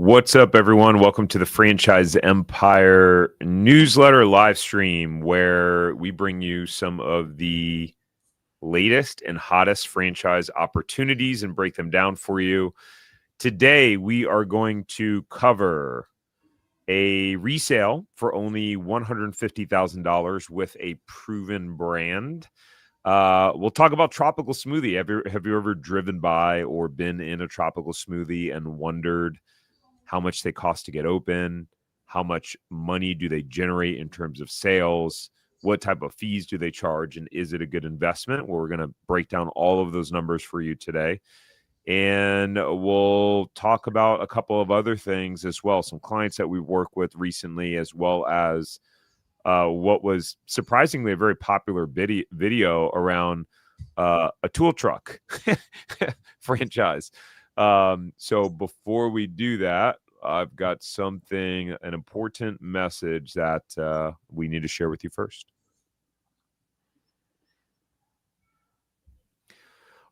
What's up, everyone? Welcome to the Franchise Empire newsletter live stream, where we bring you some of the latest and hottest franchise opportunities and break them down for you. Today, we are going to cover a resale for only $150,000 with a proven brand. We'll talk about Tropical Smoothie. Have you ever driven by or been in a Tropical Smoothie and wondered how much they cost to get open, how much money do they generate in terms of sales, what type of fees do they charge, and is it a good investment? Well, we're going to break down all of those numbers for you today. And we'll talk about a couple of other things as well, some clients that we've worked with recently, as well as what was surprisingly a very popular video around a tool truck franchise. So before we do that, I've got an important message that we need to share with you first.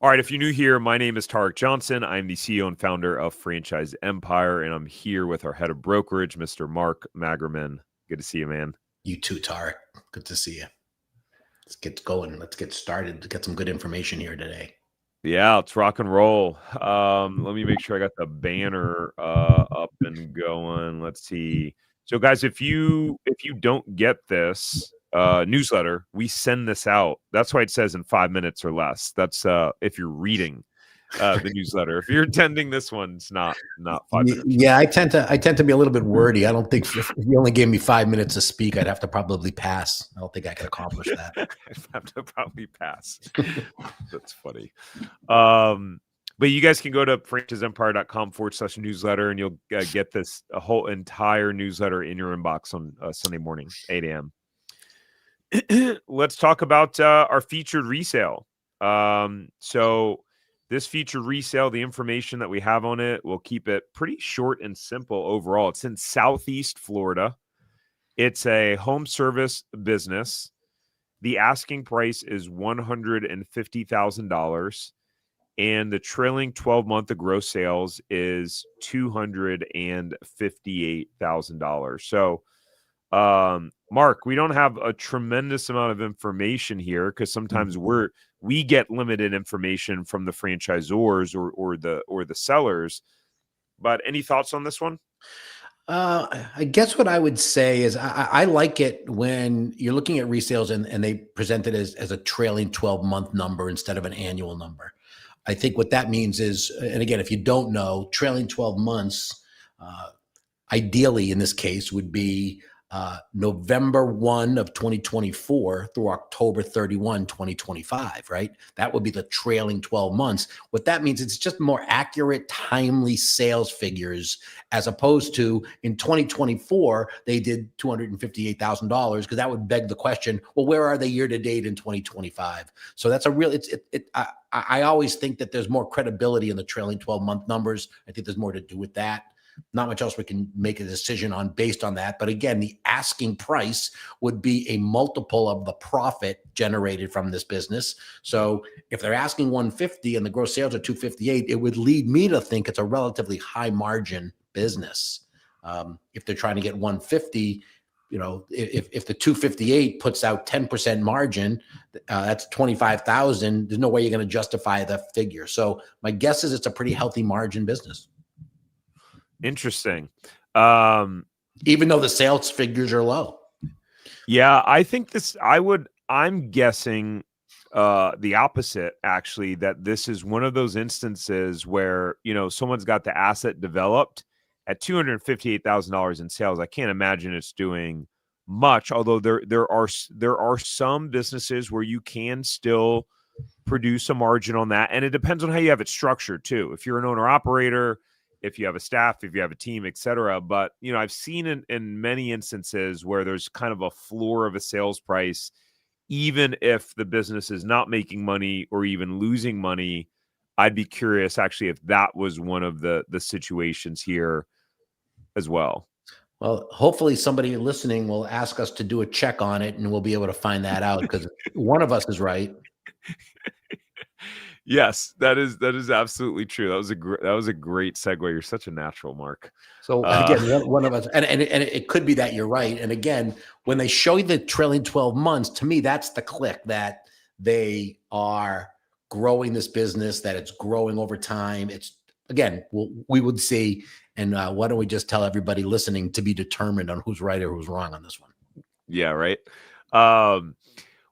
All right, if you're new here, my name is Tarek Johnson. I'm the CEO and founder of Franchise Empire, and I'm here with our head of brokerage, Mr. Mark Magerman. Good to see you, man. You too, Tarek. Good to see you. Let's get going. Let's get started to get some good information here today. Yeah, let's rock and roll. Let me make sure I got the banner up and going. Let's see. So, guys, if you don't get this newsletter, we send this out. That's why it says in 5 minutes or less. That's if you're reading the newsletter. If you're attending this one, it's not 5 minutes. Yeah, I tend to be a little bit wordy. I don't think if you only gave me 5 minutes to speak, I'd have to probably pass. I don't think I could accomplish that. I'd have to probably pass. That's funny. But you guys can go to franchiseempire.com/newsletter, and you'll get this a whole entire newsletter in your inbox on Sunday morning, 8 a.m. Let's talk about our featured resale. So this featured resale, the information that we have on it, we'll keep it pretty short and simple overall. It's in Southeast Florida. It's a home service business. The asking price is $150,000, and the trailing 12-month of gross sales is $258,000. So, Mark, we don't have a tremendous amount of information here because sometimes we get limited information from the franchisors or the sellers. But any thoughts on this one? I guess what I would say is I like it when you're looking at resales and they present it as a trailing 12-month number instead of an annual number. I think what that means is, and again, if you don't know, trailing 12 months, ideally in this case would be November 1 of 2024 through October 31, 2025, right? That would be the trailing 12 months. What that means, it's just more accurate, timely sales figures, as opposed to in 2024, they did $258,000, because that would beg the question, well, where are they year to date in 2025? So that's a real, I always think that there's more credibility in the trailing 12-month numbers. I think there's more to do with that. Not much else we can make a decision on based on that. But again, the asking price would be a multiple of the profit generated from this business. So if they're asking 150 and the gross sales are 258, it would lead me to think it's a relatively high margin business. If they're trying to get 150, if the 258 puts out 10% margin, that's 25,000. There's no way you're going to justify the figure. So my guess is it's a pretty healthy margin business. Interesting. Even though the sales figures are low. Yeah, I think I'm guessing the opposite, actually, that this is one of those instances where, someone's got the asset developed at $258,000 in sales. I can't imagine it's doing much, although there are some businesses where you can still produce a margin on that. And it depends on how you have it structured too. If you're an owner operator, if you have a staff, if you have a team, et cetera. But, I've seen in many instances where there's kind of a floor of a sales price, even if the business is not making money or even losing money. I'd be curious actually if that was one of the situations here as well. Well, hopefully somebody listening will ask us to do a check on it and we'll be able to find that out, because one of us is right. Yes, that is absolutely true. That was a great segue. You're such a natural, Mark. So again, one of us, and it could be that you're right. And again, when they show you the trailing 12 months, to me, that's the click that they are growing this business, that it's growing over time. It's again, we would see. And why don't we just tell everybody listening to be determined on who's right or who's wrong on this one? Yeah, right.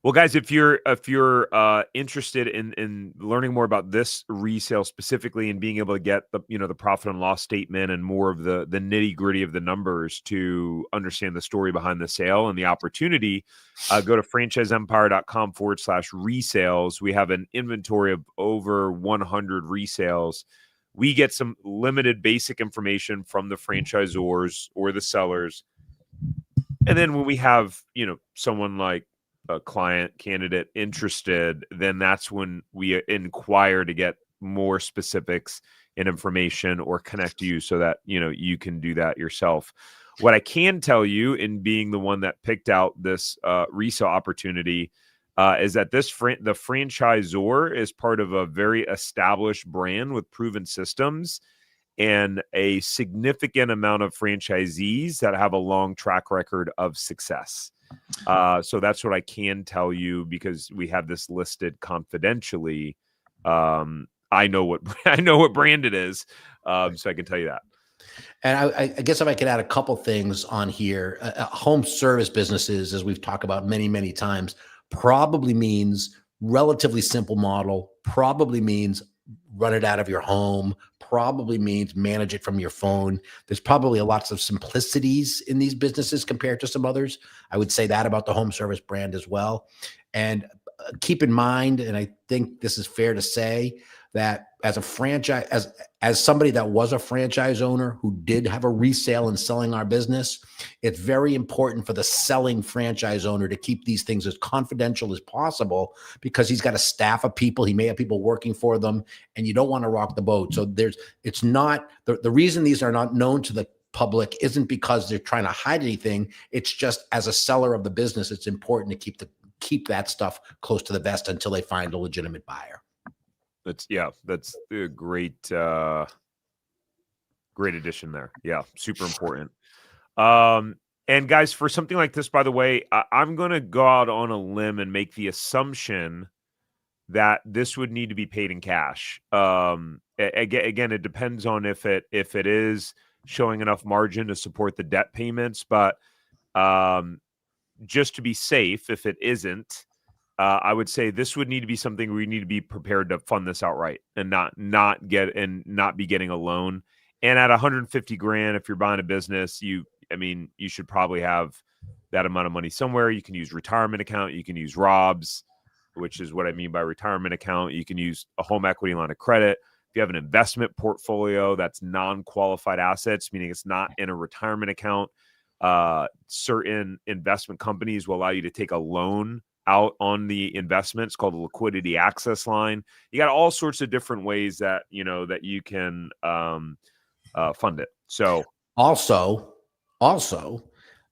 Well, guys, if you're interested in learning more about this resale specifically and being able to get the profit and loss statement and more of the nitty gritty of the numbers to understand the story behind the sale and the opportunity, go to franchiseempire.com/resales. We have an inventory of over 100 resales. We get some limited basic information from the franchisors or the sellers. And then when we have, someone like a client candidate interested, then that's when we inquire to get more specifics and information or connect you so that, you can do that yourself. What I can tell you, in being the one that picked out this resale opportunity, is that the franchisor is part of a very established brand with proven systems and a significant amount of franchisees that have a long track record of success. So that's what I can tell you, because we have this listed confidentially. I know what brand it is, so I can tell you that. And I guess if I could add a couple things on here, home service businesses, as we've talked about many, many times, probably means relatively simple model, probably means run it out of your home, probably means manage it from your phone. There's probably lots of simplicities in these businesses compared to some others. I would say that about the home service brand as well. And keep in mind, and I think this is fair to say, that as a franchise, as somebody that was a franchise owner who did have a resale and selling our business, it's very important for the selling franchise owner to keep these things as confidential as possible, because he's got a staff of people. He may have people working for them, and you don't want to rock the boat. So it's not the reason these are not known to the public isn't because they're trying to hide anything. It's just, as a seller of the business, it's important to keep that stuff close to the vest until they find a legitimate buyer. That's a great addition there. Yeah, super important. And guys, for something like this, by the way, I'm going to go out on a limb and make the assumption that this would need to be paid in cash. Again, it depends on if it is showing enough margin to support the debt payments, but just to be safe, if it isn't, I would say this would need to be something we need to be prepared to fund this outright and not be getting a loan. And at 150 grand, if you're buying a business, you should probably have that amount of money somewhere. You can use retirement account. You can use ROBS, which is what I mean by retirement account. You can use a home equity line of credit. If you have an investment portfolio that's non-qualified assets, meaning it's not in a retirement account, certain investment companies will allow you to take a loan out on the investments, called a liquidity access line. You got all sorts of different ways that you can fund it. So also,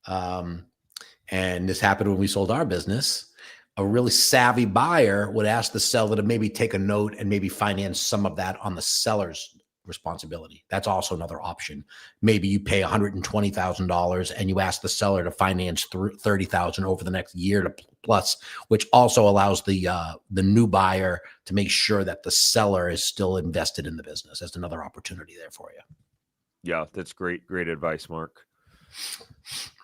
and this happened when we sold our business, a really savvy buyer would ask the seller to maybe take a note and maybe finance some of that on the seller's responsibility. That's also another option. Maybe you pay $120,000 and you ask the seller to finance $30,000 over the next year to plus, which also allows the new buyer to make sure that the seller is still invested in the business. That's another opportunity there for you. Yeah, that's great advice, Mark.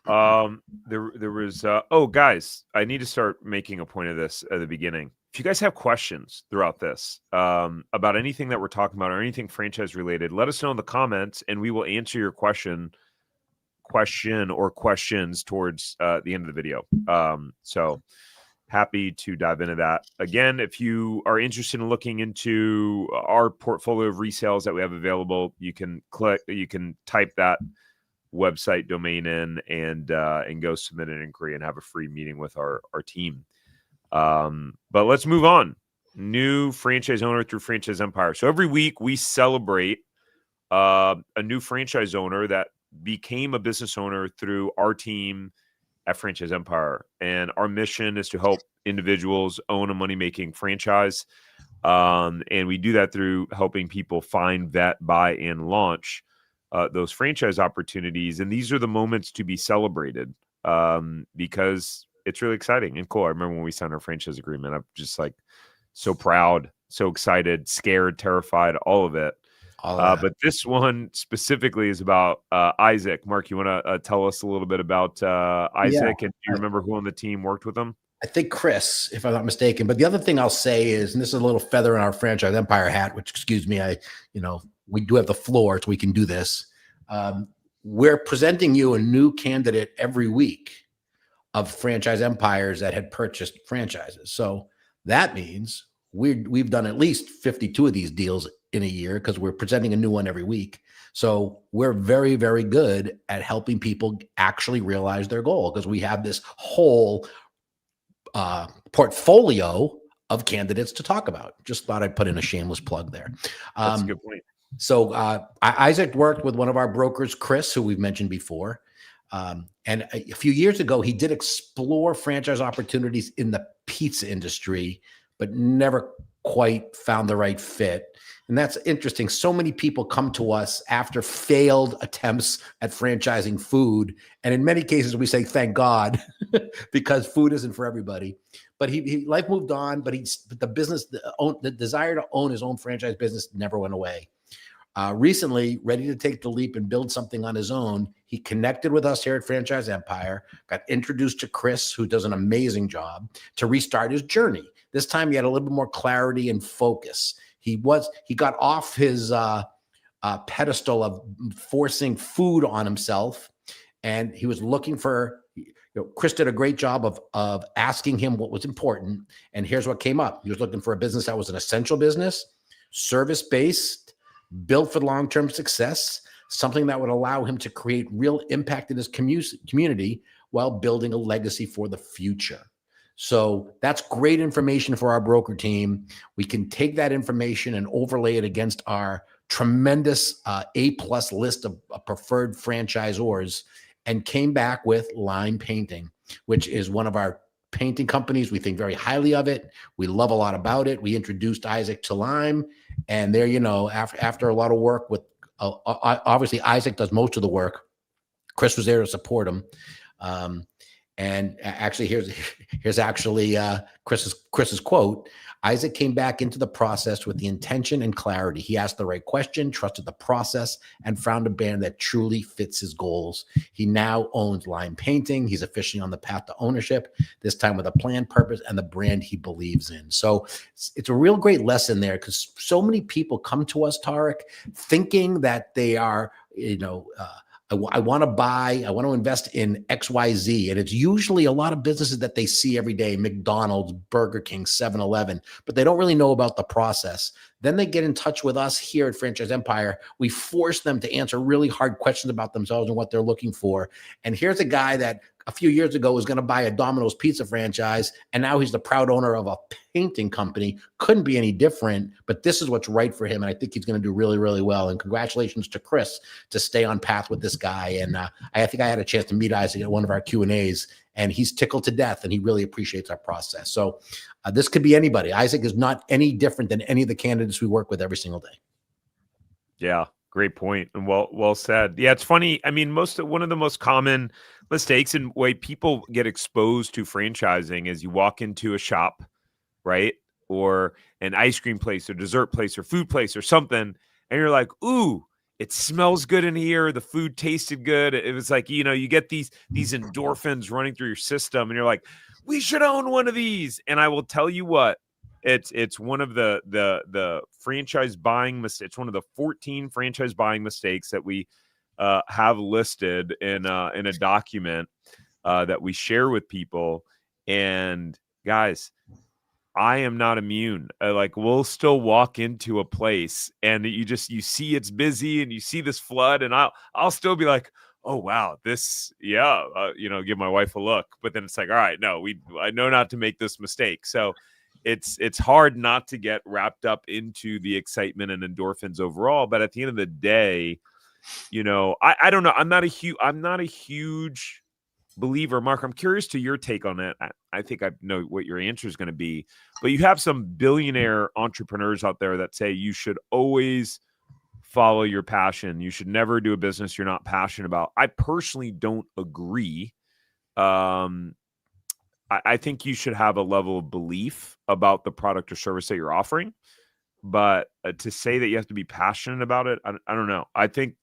There was guys, I need to start making a point of this at the beginning. If you guys have questions throughout this about anything that we're talking about or anything franchise related, let us know in the comments and we will answer your question or questions towards the end of the video. So happy to dive into that. Again, if you are interested in looking into our portfolio of resales that we have available, you can type that website domain in and go submit an inquiry and have a free meeting with our team. But let's move on. New franchise owner through Franchise Empire. So every week we celebrate a new franchise owner that became a business owner through our team at Franchise Empire. And our mission is to help individuals own a money-making franchise. And we do that through helping people find, vet, buy, and launch those franchise opportunities. And these are the moments to be celebrated because it's really exciting and cool. I remember when we signed our franchise agreement, I'm just like so proud, so excited, scared, terrified, all of it. All of that. But this one specifically is about Isaac. Mark, you want to tell us a little bit about Isaac? And do you remember who on the team worked with him? I think Chris, if I'm not mistaken. But the other thing I'll say is, and this is a little feather in our franchise empire hat, which, excuse me, we do have the floor, so we can do this. We're presenting you a new candidate every week of franchise empires that had purchased franchises. So that means we've done at least 52 of these deals in a year because we're presenting a new one every week. So we're very, very good at helping people actually realize their goal because we have this whole portfolio of candidates to talk about. Just thought I'd put in a shameless plug there. That's a good point. So Isaac worked with one of our brokers, Chris, who we've mentioned before. And a few years ago, he did explore franchise opportunities in the pizza industry, but never quite found the right fit. And that's interesting. So many people come to us after failed attempts at franchising food. And in many cases, we say, thank God, because food isn't for everybody. But life moved on, but the desire to own his own franchise business never went away. Recently, ready to take the leap and build something on his own, he connected with us here at Franchise Empire, got introduced to Chris, who does an amazing job, to restart his journey. This time he had a little bit more clarity and focus. He got off his pedestal of forcing food on himself, and he was looking for, Chris did a great job of asking him what was important, and here's what came up. He was looking for a business that was an essential business, service-based, built for long-term success, something that would allow him to create real impact in his community while building a legacy for the future. So that's great information for our broker team. We can take that information and overlay it against our tremendous A+ list of preferred franchisors, and came back with Lime Painting, which is one of our painting companies. We think very highly of it. We love a lot about it. We introduced Isaac to Lime, and there, after a lot of work with, obviously Isaac does most of the work. Chris was there to support him. And actually, here's actually Chris's quote. Isaac came back into the process with the intention and clarity. He asked the right question, trusted the process, and found a brand that truly fits his goals. He now owns Lime Painting. He's officially on the path to ownership, this time with a plan, purpose, and the brand he believes in. So it's a real great lesson there, because so many people come to us, Tarek, thinking that they are, I want to invest in XYZ. And it's usually a lot of businesses that they see every day, McDonald's, Burger King, 7-Eleven, but they don't really know about the process. Then they get in touch with us here at Franchise Empire. We force them to answer really hard questions about themselves and what they're looking for. And here's a guy that a few years ago was going to buy a Domino's pizza franchise, and now he's the proud owner of a painting company. Couldn't be any different, but this is what's right for him, and I think he's going to do really, really well. And congratulations to Chris to stay on path with this guy. And I think I had a chance to meet Isaac at one of our Q&As, and he's tickled to death, and he really appreciates our process. So this could be anybody. Isaac is not any different than any of the candidates we work with every single day. Yeah, great point, and well said. Yeah, it's funny. I mean, one of the most common mistakes and way people get exposed to franchising is you walk into a shop, right, or an ice cream place or dessert place or food place or something, and you're like, ooh, it smells good in here. The food tasted good. It was like, you get these endorphins running through your system, and you're like, we should own one of these. And I will tell you what, it's one of the franchise buying mistakes. It's one of the 14 franchise buying mistakes that we have listed in a document that we share with people. And guys, I am not immune. We'll still walk into a place and you see it's busy and you see this flood, and I'll still be like, oh wow, this, give my wife a look. But then it's like, all right, no, I know not to make this mistake. So it's hard not to get wrapped up into the excitement and endorphins overall. But at the end of the day, I don't know. I'm not a huge believer, Mark, I'm curious to your take on it. I think I know what your answer is going to be, but you have some billionaire entrepreneurs out there that say you should always follow your passion. You should never do a business you're not passionate about. I personally don't agree. I think you should have a level of belief about the product or service that you're offering, but to say that you have to be passionate about it, I don't know. I think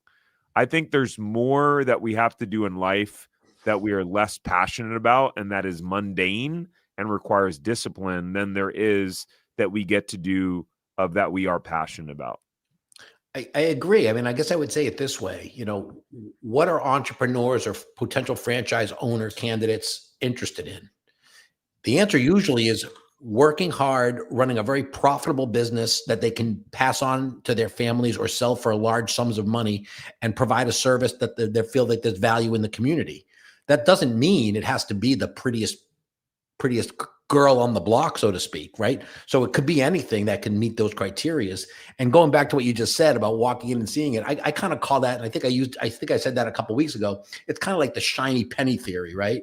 there's more that we have to do in life that we are less passionate about, and that is mundane and requires discipline, than there is that we get to do of that we are passionate about. I agree. I mean, I guess I would say it this way, what are entrepreneurs or potential franchise owner candidates interested in? The answer usually is working hard, running a very profitable business that they can pass on to their families or sell for large sums of money and provide a service that they feel that there's value in the community. That doesn't mean it has to be the prettiest girl on the block, so to speak, right? So it could be anything that can meet those criterias. And going back to what you just said about walking in and seeing it, I kind of call that, and I think I said that a couple of weeks ago. It's kind of like the shiny penny theory, right?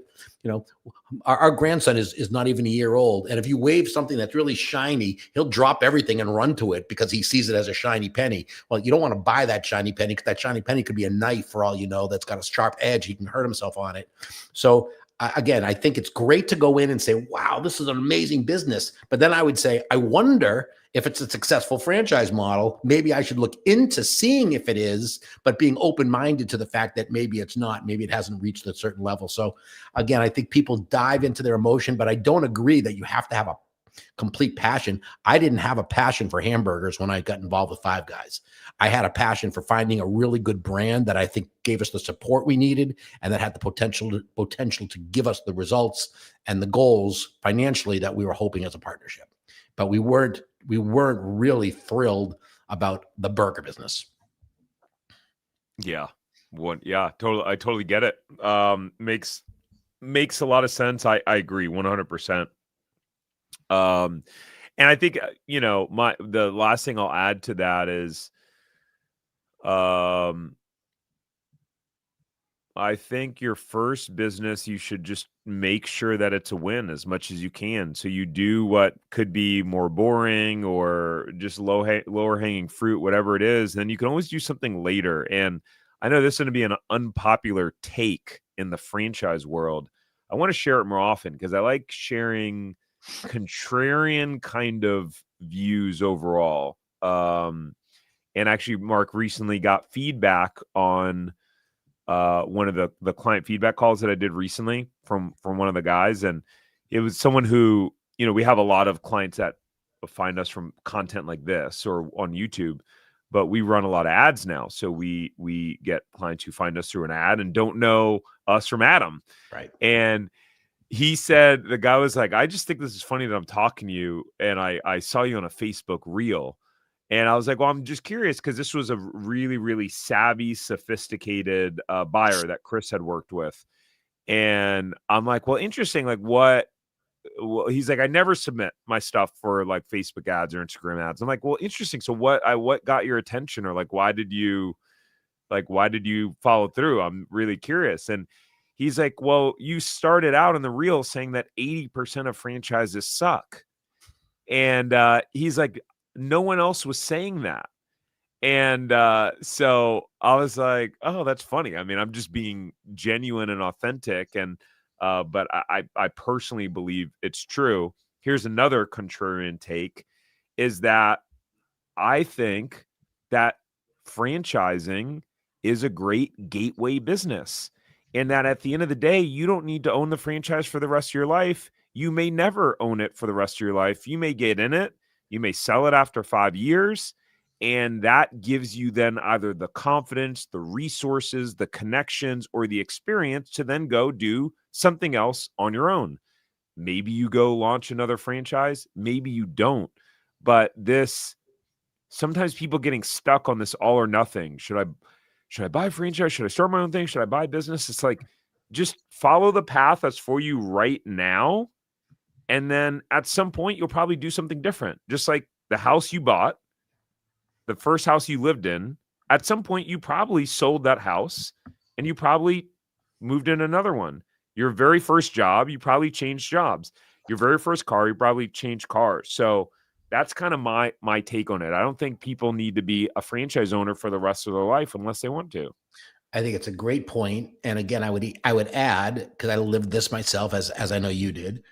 Our grandson is not even a year old, and if you wave something that's really shiny, he'll drop everything and run to it because he sees it as a shiny penny. Well, you don't want to buy that shiny penny, because that shiny penny could be a knife for all you know, that's got a sharp edge. He can hurt himself on it. So again, I think it's great to go in and say, wow, this is an amazing business. But then I would say, I wonder if it's a successful franchise model. Maybe I should look into seeing if it is, but being open-minded to the fact that maybe it's not, maybe it hasn't reached a certain level. So again, I think people dive into their emotion, but I don't agree that you have to have a complete passion. I didn't have a passion for hamburgers when I got involved with Five Guys. I had a passion for finding a really good brand that I think gave us the support we needed, and that had the potential to give us the results and the goals financially that we were hoping as a partnership. But we weren't really thrilled about the burger business. Yeah. Totally. I totally get it. Makes a lot of sense. I agree 100%. And I think, the last thing I'll add to that is, I think your first business, you should just make sure that it's a win as much as you can. So you do what could be more boring or just lower hanging fruit, whatever it is. Then you can always do something later. And I know this is going to be an unpopular take in the franchise world. I want to share it more often because I like sharing contrarian kind of views overall. And actually, Mark recently got feedback on one of the client feedback calls that I did recently from one of the guys. And it was someone who, we have a lot of clients that find us from content like this or on YouTube, but we run a lot of ads now. So we get clients who find us through an ad and don't know us from Adam. Right. And he said, the guy was like, I just think this is funny that I'm talking to you. And I saw you on a Facebook reel. And I was like, well, I'm just curious because this was a really, really savvy, sophisticated buyer that Chris had worked with. And I'm like, well, interesting. Like what? Well, he's like, I never submit my stuff for like Facebook ads or Instagram ads. I'm like, well, interesting. So what got your attention, or like, why did you follow through? I'm really curious. And he's like, well, you started out in the reel saying that 80% of franchises suck. And he's like, no one else was saying that. And so I was like, oh, that's funny. I mean, I'm just being genuine and authentic. And but I personally believe it's true. Here's another contrarian take, is that I think that franchising is a great gateway business. And that at the end of the day, you don't need to own the franchise for the rest of your life. You may never own it for the rest of your life. You may get in it. You may sell it after 5 years. And that gives you then either the confidence, the resources, the connections, or the experience to then go do something else on your own. Maybe you go launch another franchise. Maybe you don't. But sometimes people getting stuck on this all or nothing. Should I buy a franchise? Should I start my own thing? Should I buy a business? It's like, just follow the path that's for you right now. And then at some point, you'll probably do something different. Just like the house you bought, the first house you lived in, at some point, you probably sold that house and you probably moved in another one. Your very first job, you probably changed jobs. Your very first car, you probably changed cars. So that's kind of my take on it. I don't think people need to be a franchise owner for the rest of their life unless they want to. I think it's a great point. And again, I would add, because I lived this myself, as I know you did.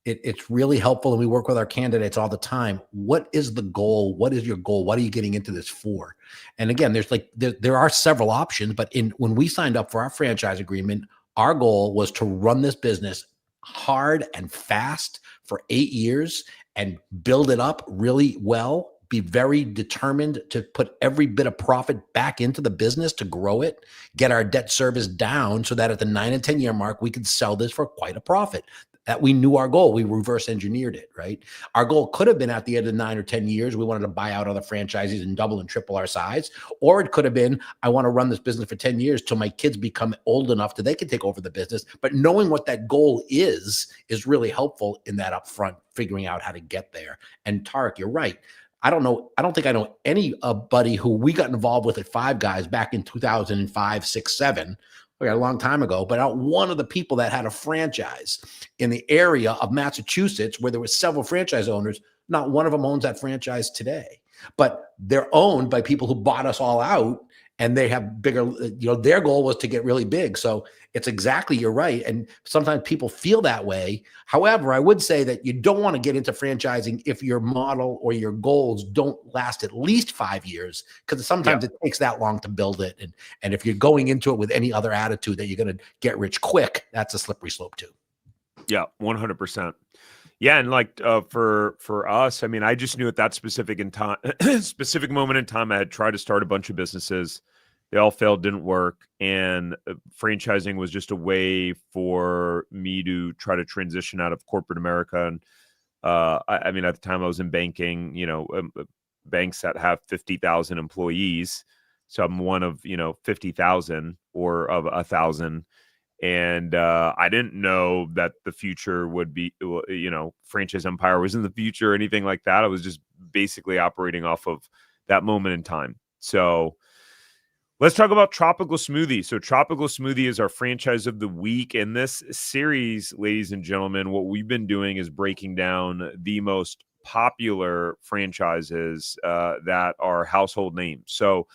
It's really helpful, and we work with our candidates all the time. What is the goal? What is your goal? What are you getting into this for? And again, there are several options, but when we signed up for our franchise agreement, our goal was to run this business hard and fast for 8 years and build it up really well. Be very determined to put every bit of profit back into the business to grow it, get our debt service down so that at the 9 and 10 year mark, we could sell this for quite a profit. That we knew our goal. We reverse engineered it, right? Our goal could have been at the end of 9 or 10 years, we wanted to buy out other franchises and double and triple our size. Or it could have been, I want to run this business for 10 years till my kids become old enough that they can take over the business. But knowing what that goal is really helpful in that upfront, figuring out how to get there. And Tarek, you're right. I don't think I know anybody who we got involved with at Five Guys back in 2005, 6, 7, a long time ago, but not one of the people that had a franchise in the area of Massachusetts where there were several franchise owners, not one of them owns that franchise today. But they're owned by people who bought us all out, and they have bigger, their goal was to get really big. So it's exactly, you're right. And sometimes people feel that way. However, I would say that you don't want to get into franchising if your model or your goals don't last at least 5 years, because sometimes it takes that long to build it. And if you're going into it with any other attitude that you're going to get rich quick, that's a slippery slope too. Yeah, 100%. Yeah, and like for us, I mean, I just knew at that specific moment in time, I had tried to start a bunch of businesses. They all failed, didn't work, and franchising was just a way for me to try to transition out of corporate America. And I mean, at the time, I was in banking. Banks that have 50,000 employees, so I'm one of 50,000 or of 1,000. And I didn't know that the future would be, franchise empire was in the future or anything like that. I was just basically operating off of that moment in time. So let's talk about Tropical Smoothie. So Tropical Smoothie is our franchise of the week. In this series, ladies and gentlemen, what we've been doing is breaking down the most popular franchises that are household names. So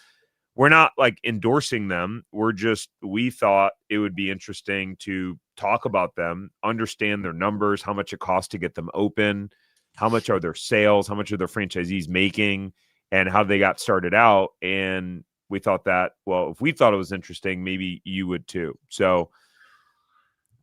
we're not like endorsing them. We thought it would be interesting to talk about them, understand their numbers, how much it costs to get them open, how much are their sales, how much are their franchisees making, and how they got started out. And we thought that, well, if we thought it was interesting, maybe you would too. So,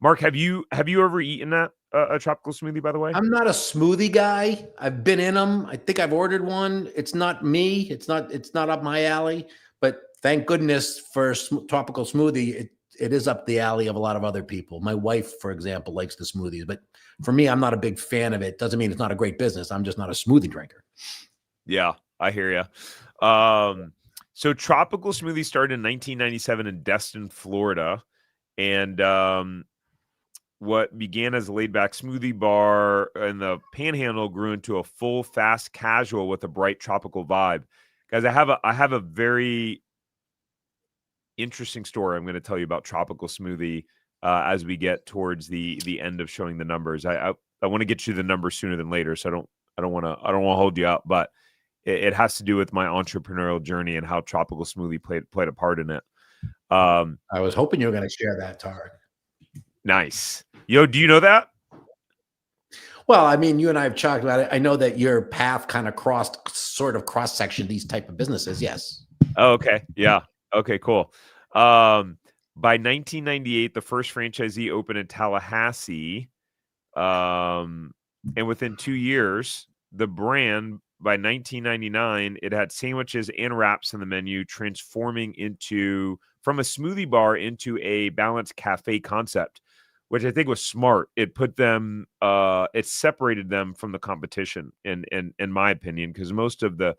Mark, have you ever eaten that a tropical smoothie, by the way? I'm not a smoothie guy. I've been in them. I think I've ordered one. It's not me. It's not up my alley. But thank goodness for tropical smoothie, it is up the alley of a lot of other people. My wife, for example, likes the smoothies, but for me, I'm not a big fan of it. Doesn't mean it's not a great business. I'm just not a smoothie drinker. Yeah, I hear you. So Tropical Smoothie started in 1997 in Destin, Florida, and what began as a laid-back smoothie bar in the Panhandle grew into a full, fast casual with a bright tropical vibe. Guys, I have a very interesting story I'm going to tell you about Tropical Smoothie as we get towards the end of showing the numbers. I want to get you the numbers sooner than later, so I don't want to hold you up, but it has to do with my entrepreneurial journey and how Tropical Smoothie played a part in it. I was hoping you were going to share that, Tarek. Nice. Yo, do you know that? Well, I mean, you and I have talked about it. I know that your path kind of cross-section these type of businesses. Yes. Oh, okay. Yeah. Okay, cool. By 1998, the first franchisee opened in Tallahassee. And within 2 years, the brand, by 1999, it had sandwiches and wraps in the menu, transforming from a smoothie bar into a balanced cafe concept, which I think was smart. It put them, it separated them from the competition, in my opinion, because most of the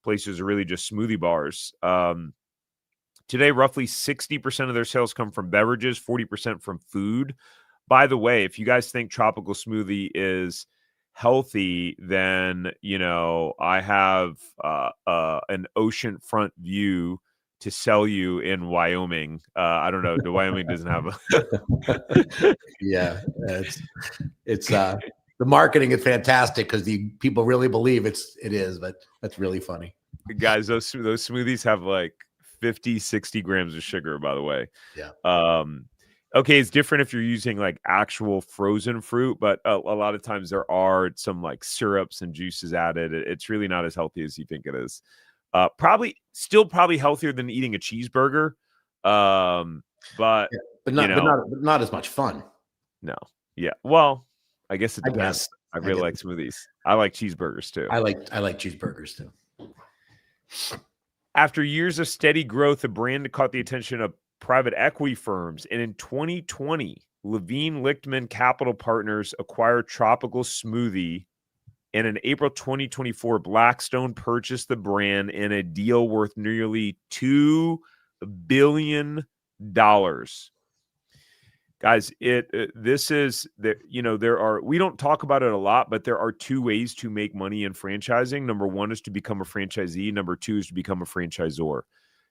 places are really just smoothie bars. Today, roughly 60% of their sales come from beverages, 40% from food. By the way, if you guys think Tropical Smoothie is healthy, then I have an oceanfront view to sell you in Wyoming. I don't know. The Wyoming doesn't have a Yeah, it's the marketing is fantastic because the people really believe it is, but that's really funny. guys, those smoothies have like 50, 60 grams of sugar, by the way. Yeah. Okay, it's different if you're using like actual frozen fruit, but a lot of times there are some like syrups and juices added. It's really not as healthy as you think it is. Probably healthier than eating a cheeseburger. But Yeah, you know, but not as much fun. no. Yeah. Well, I guess it I depends. guess. I really like smoothies. I like cheeseburgers too. I like cheeseburgers too. After years of steady growth, the brand caught the attention of private equity firms. And in 2020, Levine Lichtman Capital Partners acquired Tropical Smoothie. And in April 2024, Blackstone purchased the brand in a deal worth nearly $2 billion. Guys, this is that, you know, we don't talk about it a lot, but there are two ways to make money in franchising. Number one is to become a franchisee. Number two is to become a franchisor.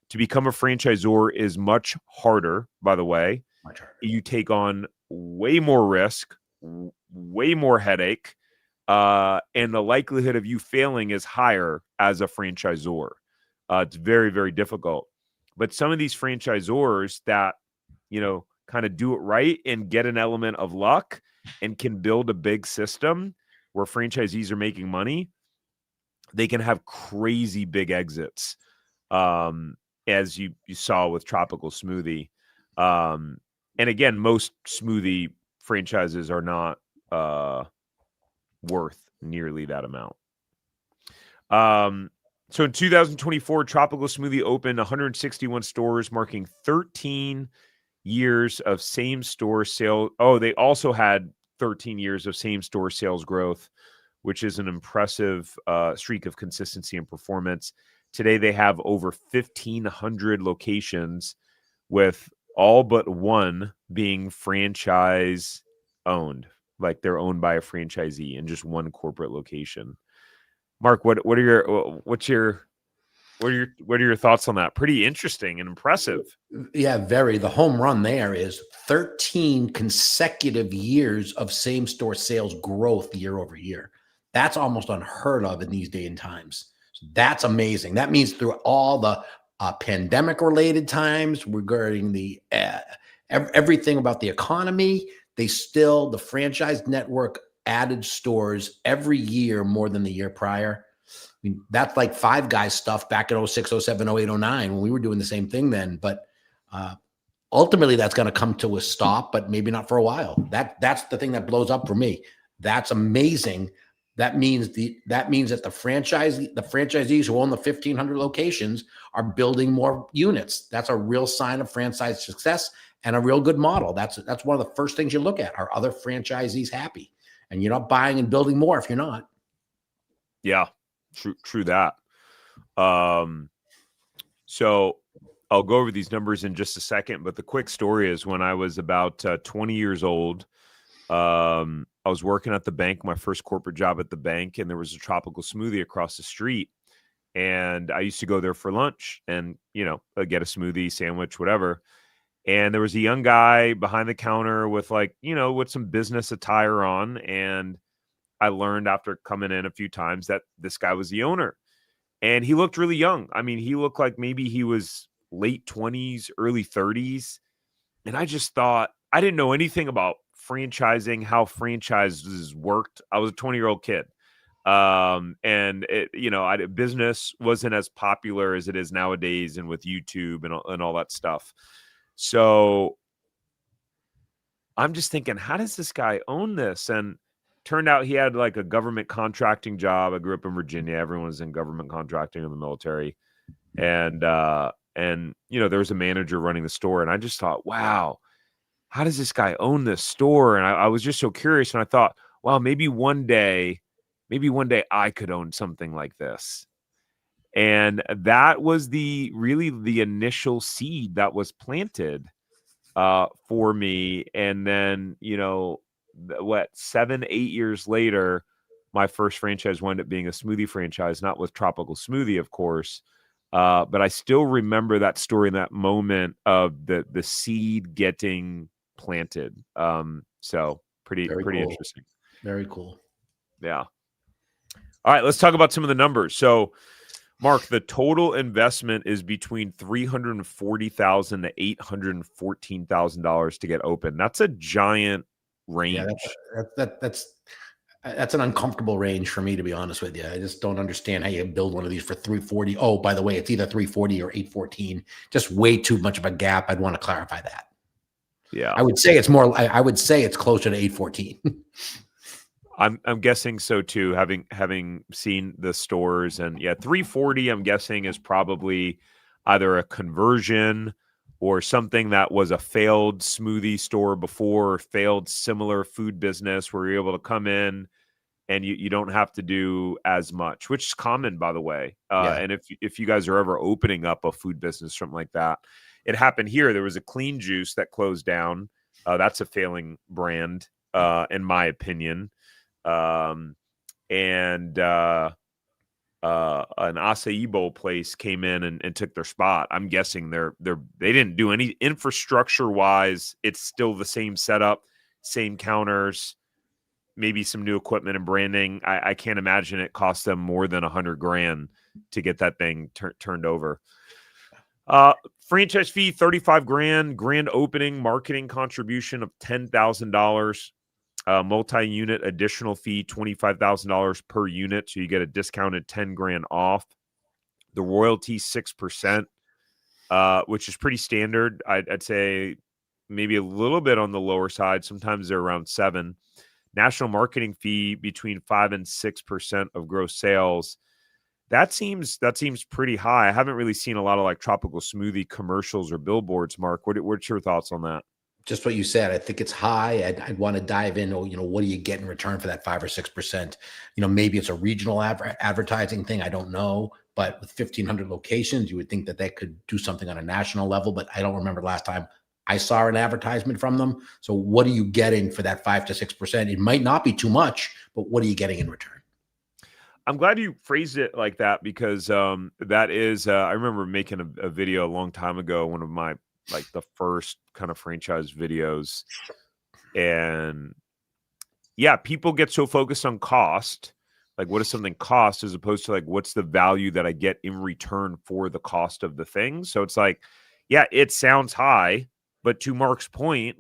To become a franchisor is much harder, by the way. Much harder. You take on way more risk, way more headache, and the likelihood of you failing is higher as a franchisor. It's very, very difficult. But some of these franchisors that, you know, kind of do it right and get an element of luck and can build a big system where franchisees are making money, they can have crazy big exits, as you saw with Tropical Smoothie. And again, most smoothie franchises are not worth nearly that amount. So in 2024, Tropical Smoothie opened 161 stores, marking 13 years of same-store sales. Oh, they also had 13 years of same-store sales growth, which is an impressive streak of consistency and performance. Today, they have over 1,500 locations, with all but one being franchise-owned, like they're owned by a franchisee, in just one corporate location. Mark, what are your thoughts on that? Pretty interesting and impressive. Yeah, very. The home run there is 13 consecutive years of same-store sales growth year over year. That's almost unheard of in these day and times. So that's amazing. That means through all the pandemic-related times regarding the everything about the economy, the franchise network added stores every year more than the year prior. I mean, that's like Five Guys stuff back in 06, 07, 08, 09 when we were doing the same thing then. But ultimately, that's going to come to a stop, but maybe not for a while. That's the thing that blows up for me. That's amazing. That means that the franchisees who own the 1,500 locations are building more units. That's a real sign of franchise success and a real good model. That's one of the first things you look at. Are other franchisees happy? And you're not buying and building more if you're not. Yeah, true that. So I'll go over these numbers in just a second, but the quick story is when I was about 20 years old, I was working at the bank, my first corporate job at the bank, and there was a Tropical Smoothie across the street. And I used to go there for lunch and, you know, get a smoothie, sandwich, whatever. And there was a young guy behind the counter with, like, you know, with some business attire on. And I learned after coming in a few times that this guy was the owner. And he looked really young. I mean, he looked like maybe he was late 20s, early 30s. And I just thought, I didn't know anything about franchising, how franchises worked. I was a 20-year-old kid. And it, you know, business wasn't as popular as it is nowadays, and with YouTube and all that stuff. So I'm just thinking, how does this guy own this? And turned out he had like a government contracting job. I grew up in Virginia. Everyone's in government contracting in the military. And you know, there was a manager running the store. And I just thought, wow, how does this guy own this store? And I was just so curious. And I thought, wow, maybe one day I could own something like this. And that was really the initial seed that was planted for me. And then, you know, 7-8 years later, my first franchise wound up being a smoothie franchise, not with Tropical Smoothie, of course, But I still remember that story in that moment of the seed getting planted. So pretty Very cool. interesting. Very cool. Yeah. All right, let's talk about some of the numbers. So, Mark, the total investment is between $340,000 to $814,000 to get open. That's a giant Yeah, range. that's an uncomfortable range for me, to be honest with you. I just don't understand how you build one of these for 340. Oh, by the way, it's either 340 or 814. Just way too much of a gap. I'd want to clarify that. Yeah. I would say it's more. I would say it's closer to 814. I'm guessing so too, having seen the stores. And yeah, 340 I'm guessing is probably either a conversion or something that was a failed smoothie store before, or failed similar food business where you're able to come in and you don't have to do as much, which is common, by the way. Yeah. And if you guys are ever opening up a food business, something like that, it happened here. There was a Clean Juice that closed down. That's a failing brand, in my opinion. And an acai bowl place came in and took their spot. I'm guessing they didn't do any infrastructure wise. It's still the same setup, same counters, maybe some new equipment and branding. I can't imagine it cost them more than $100,000 to get that thing turned over. Franchise fee, $35,000, grand opening marketing contribution of $10,000. Multi-unit additional fee, $25,000 per unit. So you get a discounted $10,000 off. The royalty, 6%, which is pretty standard. I'd say maybe a little bit on the lower side. Sometimes they're around 7%. National marketing fee between 5% and 6% of gross sales. That seems pretty high. I haven't really seen a lot of like Tropical Smoothie commercials or billboards. Mark, what's your thoughts on that? Just what you said. I think it's high. I'd want to dive in. Oh, what do you get in return for that 5 or 6%? Maybe it's a regional advertising thing. I don't know. But with 1,500 locations, you would think that they could do something on a national level. But I don't remember the last time I saw an advertisement from them. So what are you getting for that 5 to 6%? It might not be too much, but what are you getting in return? I'm glad you phrased it like that because that is, I remember making a video a long time ago, one of my the first kind of franchise videos. And yeah, people get so focused on cost. Like, what does something cost as opposed to what's the value that I get in return for the cost of the thing? So it's yeah, it sounds high, but to Mark's point,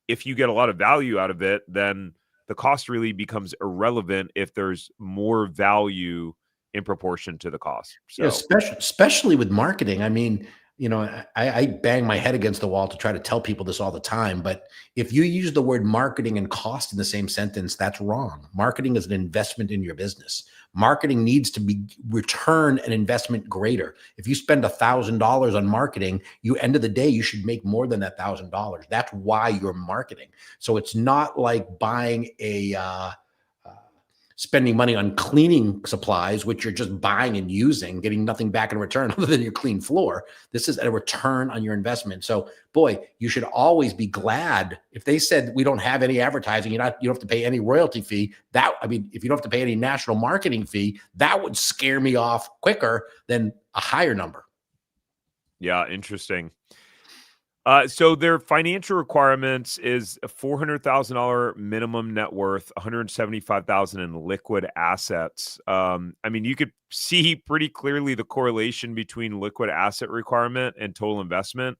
if you get a lot of value out of it, then the cost really becomes irrelevant if there's more value in proportion to the cost. So Yeah, especially with marketing. I mean, I bang my head against the wall to try to tell people this all the time, but if you use the word marketing and cost in the same sentence, that's wrong. Marketing is an investment in your business. Marketing needs to be return an investment greater. If you spend $1,000 on marketing, end of the day, you should make more than that $1,000. That's why you're marketing. So it's not like buying spending money on cleaning supplies, which you're just buying and using, getting nothing back in return other than your clean floor. This is a return on your investment. So, boy, you should always be glad if they said we don't have any advertising, you don't have to pay any royalty fee. If you don't have to pay any national marketing fee, that would scare me off quicker than a higher number. Yeah, interesting. So their financial requirements is a $400,000 minimum net worth, $175,000 in liquid assets. You could see pretty clearly the correlation between liquid asset requirement and total investment,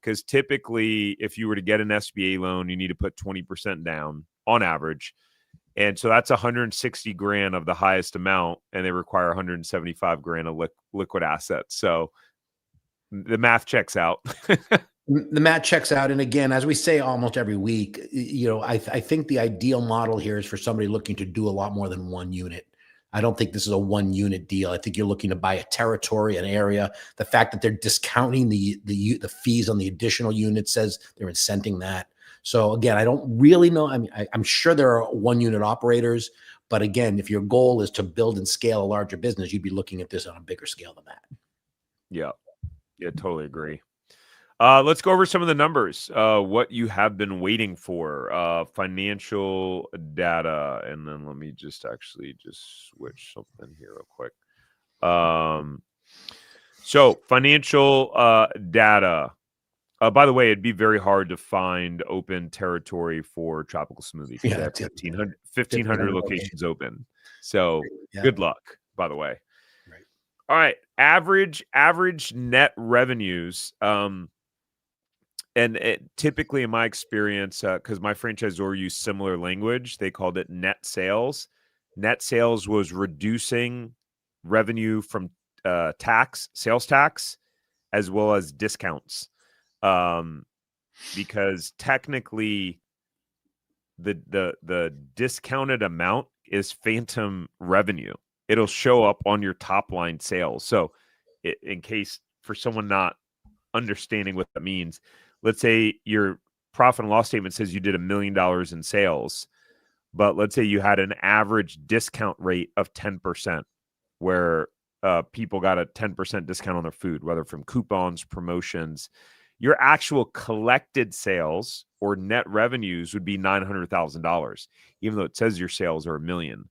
because typically, if you were to get an SBA loan, you need to put 20% down on average, and so that's $160,000 of the highest amount, and they require $175,000 of liquid assets. So the math checks out. The math checks out. And again, as we say almost every week, I think the ideal model here is for somebody looking to do a lot more than one unit. I don't think this is a one unit deal. I think you're looking to buy a territory, an area. The fact that they're discounting the fees on the additional units says they're incenting that. So again, I don't really know. I'm sure there are one unit operators, but again, if your goal is to build and scale a larger business, you'd be looking at this on a bigger scale than that. Yeah, totally agree. Let's go over some of the numbers, what you have been waiting for, financial data, and then let me just switch something here real quick. So financial data. By the way, it'd be very hard to find open territory for Tropical Smoothie because they have 1,500 locations open. So good luck, by the way. Right. All right. Average net revenues. And typically in my experience, because my franchisor used similar language, they called it net sales. Net sales was reducing revenue from sales tax, as well as discounts. Because technically the discounted amount is phantom revenue. It'll show up on your top line sales. So in case for someone not understanding what that means, let's say your profit and loss statement says you did $1 million in sales, but let's say you had an average discount rate of 10%, where people got a 10% discount on their food, whether from coupons, promotions. Your actual collected sales or net revenues would be $900,000, even though it says your sales are $1 million.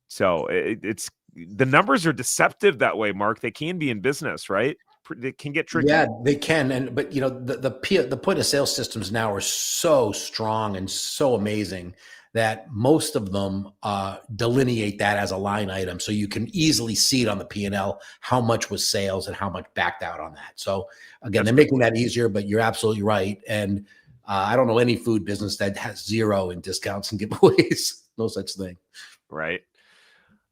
So it's the numbers are deceptive that way, Mark. They can be in business, right? They can get tricky. Yeah, they can. But the point of sale systems now are so strong and so amazing that most of them delineate that as a line item. So you can easily see it on the P&L, how much was sales and how much backed out on that. So again, they're making that easier, but you're absolutely right. And I don't know any food business that has zero in discounts and giveaways. No such thing. Right.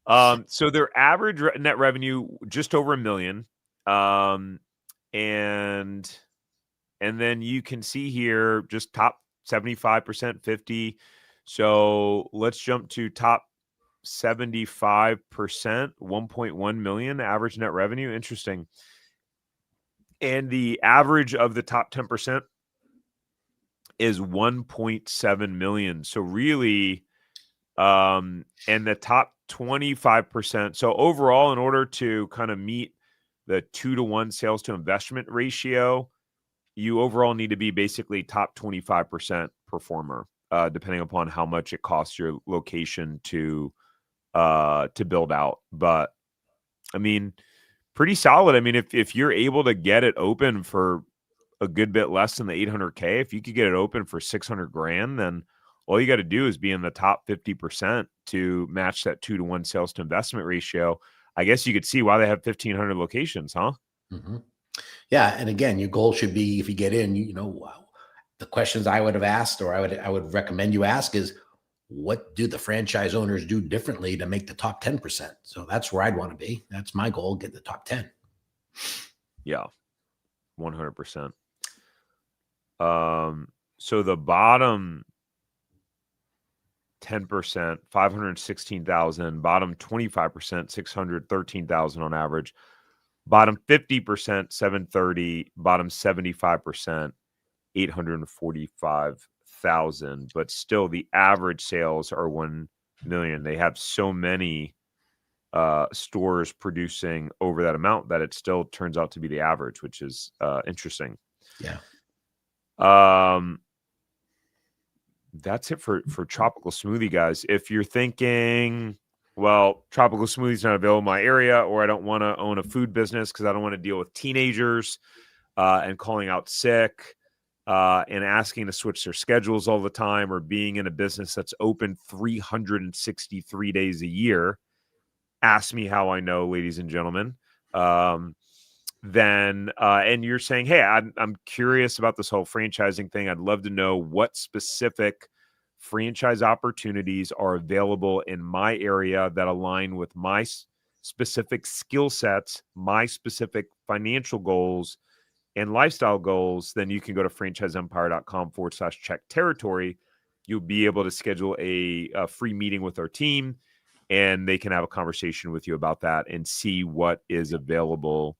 So their average net revenue, just over $1 million. And then you can see here just top 75%, 50. So let's jump to top 75%, 1.1 million average net revenue. Interesting. And the average of the top 10% is 1.7 million. So really, and the top 25%. So overall, in order to kind of meet the 2-to-1 sales to investment ratio, you overall need to be basically top 25% performer, depending upon how much it costs your location to build out. But I mean, pretty solid. I mean, if you're able to get it open for a good bit less than the 800K, if you could get it open for 600 grand, then all you got to do is be in the top 50% to match that 2-to-1 sales to investment ratio. I guess you could see why they have 1,500 locations, huh? Mm-hmm. Yeah, and again, your goal should be, if you get in, the questions I would have asked, or I would recommend you ask, is what do the franchise owners do differently to make the top 10%? So that's where I'd want to be. That's my goal: get the top 10. Yeah, 100%. So the bottom 10%, 516,000, bottom 25%, 613,000 on average, bottom 50%, 730, bottom 75%, 845,000. But still, the average sales are 1 million. They have so many stores producing over that amount that it still turns out to be the average, which is interesting. Yeah. That's it for Tropical Smoothie, guys. If you're thinking, well, Tropical Smoothie's not available in my area, or I don't want to own a food business because I don't want to deal with teenagers and calling out sick and asking to switch their schedules all the time, or being in a business that's open 363 days a year. Ask me how I know, ladies and gentlemen. Then and you're saying, hey, I'm curious about this whole franchising thing. I'd love to know what specific franchise opportunities are available in my area that align with my specific skill sets, my specific financial goals and lifestyle goals. Then you can go to franchiseempire.com/check territory. You'll be able to schedule a free meeting with our team, and they can have a conversation with you about that and see what is available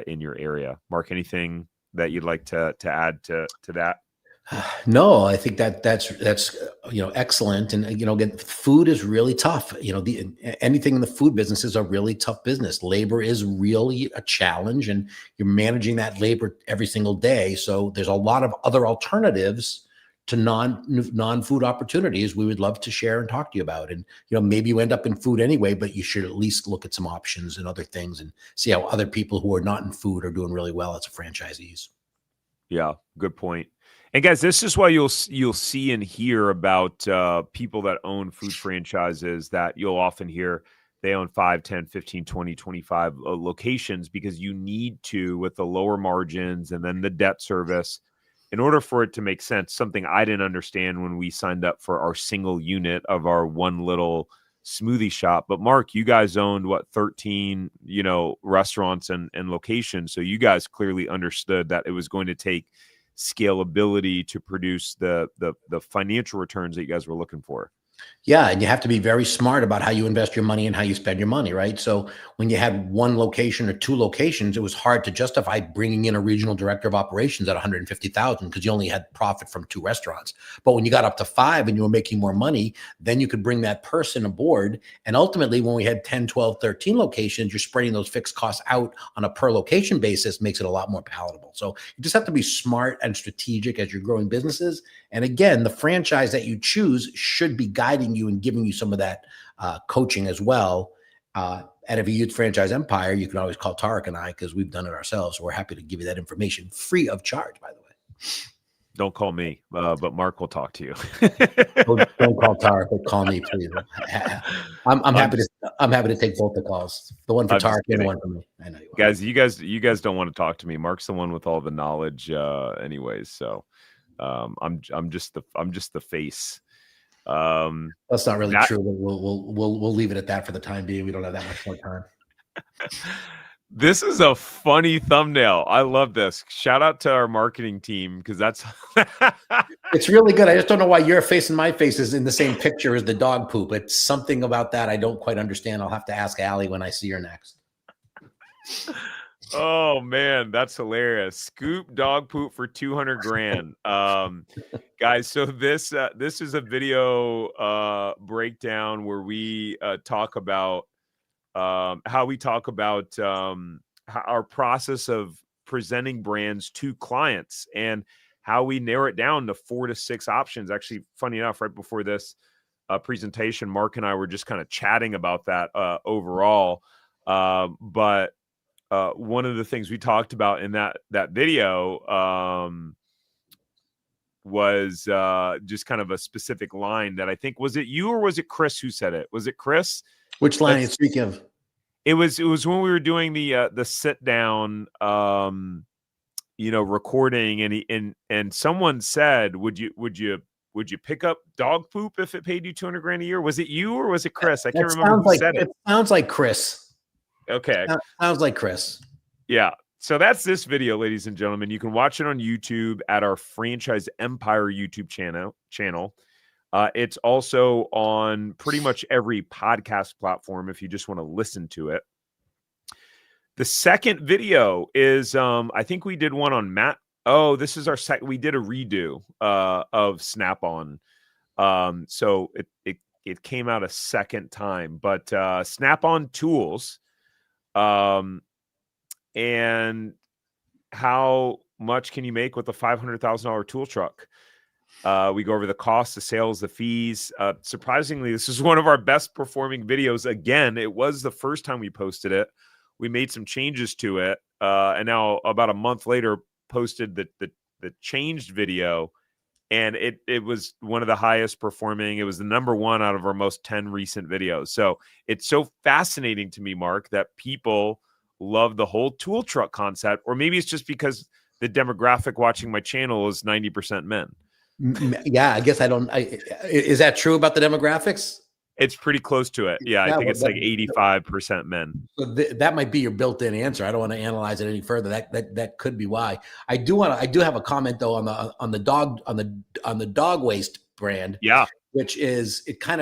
in your area. Mark, anything that you'd like to add to that? No, I think that's excellent. And again, food is really tough. Anything in the food business is a really tough business. Labor is really a challenge, and you're managing that labor every single day. So there's a lot of other alternatives to non-food opportunities, we would love to share and talk to you about. And, maybe you end up in food anyway, but you should at least look at some options and other things and see how other people who are not in food are doing really well as a franchisees. Yeah, good point. And guys, this is why you'll see and hear about people that own food franchises that you'll often hear they own 5, 10, 15, 20, 25 locations, because you need to, with the lower margins and then the debt service, in order for it to make sense. Something I didn't understand when we signed up for our single unit of our one little smoothie shop. But Mark, you guys owned 13, restaurants and locations. So you guys clearly understood that it was going to take scalability to produce the financial returns that you guys were looking for. Yeah, and you have to be very smart about how you invest your money and how you spend your money, right? So when you had one location or two locations, it was hard to justify bringing in a regional director of operations at 150,000 because you only had profit from 2 restaurants. But when you got up to 5 and you were making more money, then you could bring that person aboard. And ultimately, when we had 10, 12, 13 locations, you're spreading those fixed costs out on a per location basis, makes it a lot more palatable. So you just have to be smart and strategic as you're growing businesses. And again, the franchise that you choose should be guiding you and giving you some of that coaching as well. And if you use Franchise Empire, you can always call Tarek and I, because we've done it ourselves. So we're happy to give you that information free of charge, by the way. Don't call me, but Mark will talk to you. Don't call Tarek, but call me, please. I'm happy to take both the calls. The one for Tarek and the one for me. I know you guys don't want to talk to me. Mark's the one with all the knowledge, anyways. So I'm just the face. That's not really true. We'll leave it at that for the time being. We don't have that much more time. This is a funny thumbnail. I love this. Shout out to our marketing team, because that's it's really good. I just don't know why your face and my face is in the same picture as the dog poop. It's something about that I don't quite understand. I'll have to ask Allie when I see her next. Oh man, that's hilarious. Scoop dog poop for 200 grand. Guys, so this is a video breakdown where we talk about how we talk about our process of presenting brands to clients and how we narrow it down to 4 to 6 options. Actually, funny enough, right before this presentation, Mark and I were just kind of chatting about that overall. But one of the things we talked about in that video was just kind of a specific line that I think, was it you or was it Chris who said it? Was it Chris? Which line are you speaking of? It was when we were doing the sit down, recording, and someone said, would you pick up dog poop if it paid you 200 grand a year? Was it you or was it Chris? I can't remember who said it. It sounds like Chris. Okay. Sounds like Chris. Yeah. So that's this video, ladies and gentlemen. You can watch it on YouTube at our Franchise Empire YouTube channel. It's also on pretty much every podcast platform if you just want to listen to it. The second video is, I think we did one on Matt. Oh, this is our second. We did a redo of Snap-on. So it came out a second time, but Snap-on tools. And how much can you make with a $500,000 tool truck? We go over the cost, the sales, the fees. Surprisingly, this is one of our best performing videos. Again, it was the first time we posted it. We made some changes to it. And now about a month later, posted the changed video. And it was one of the highest performing. It was the #1 out of our most 10 recent videos. So it's so fascinating to me, Mark, that people love the whole tool truck concept, or maybe it's just because the demographic watching my channel is 90% men. Yeah, I guess is that true about the demographics? It's pretty close to it. Yeah, I think it's like 85% men. So that might be your built-in answer. I don't want to analyze it any further. That could be why. I do have a comment though on the dog waste brand. Yeah, which is it kind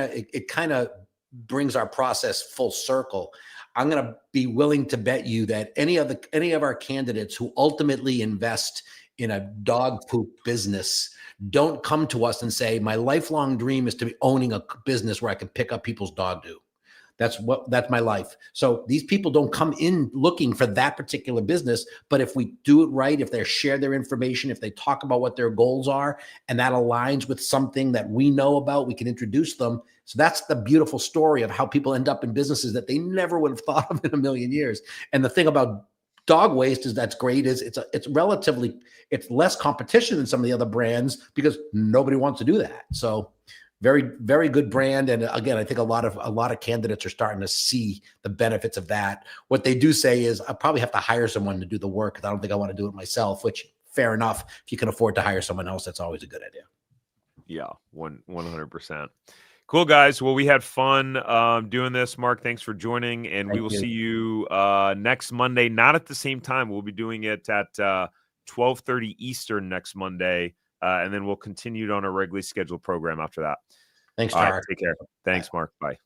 of brings our process full circle. I'm going to be willing to bet you that any of our candidates who ultimately invest in a dog poop business don't come to us and say, my lifelong dream is to be owning a business where I can pick up people's dog poo. That's my life. So these people don't come in looking for that particular business, but if we do it right, if they share their information, if they talk about what their goals are, and that aligns with something that we know about, we can introduce them. So that's the beautiful story of how people end up in businesses that they never would have thought of in a million years. And the thing about dog waste is that's great is it's relatively, it's less competition than some of the other brands because nobody wants to do that. So very, very good brand. And again, I think a lot of candidates are starting to see the benefits of that. What they do say is I probably have to hire someone to do the work because I don't think I want to do it myself, which fair enough. If you can afford to hire someone else, that's always a good idea. Yeah, 100%. Cool, guys. Well, we had fun doing this. Mark, thanks for joining. And we will see you next Monday, not at the same time. We'll be doing it at 12:30 Eastern next Monday. And then we'll continue on a regularly scheduled program after that. Thanks, All Tara. right, take care. Thanks, Mark. Bye.